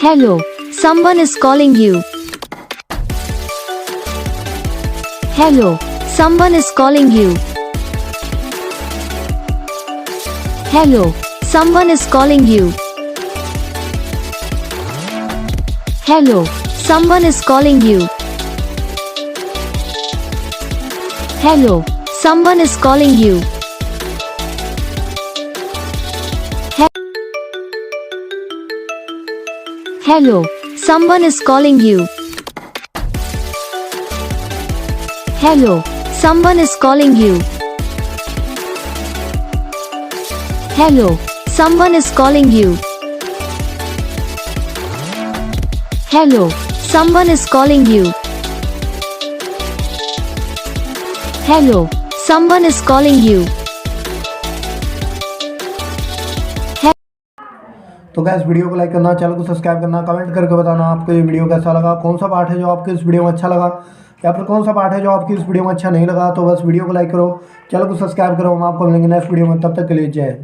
Hello, someone is calling you. Hello, someone is calling you. Hello, someone is calling you. Hello, someone is calling you. Hello, someone is calling you. Hello, someone is calling you. Hello, someone is calling you. Hello, someone is calling you. Hello, someone is calling you. Hello, someone is calling you. तो gas video को like करना, channel को subscribe करना, comment करके बताना आपको ये video कैसा लगा, कौन सा पार्ट है जो आपको इस वीडियो में अच्छा लगा या फिर कौन सा पार्ट है जो आपकी इस वीडियो में अच्छा नहीं लगा। तो बस वीडियो को लाइक करो, चैनल को सब्सक्राइब करो। हम आपको मिलेंगे नेक्स्ट वीडियो में, तब तक के लिए जय।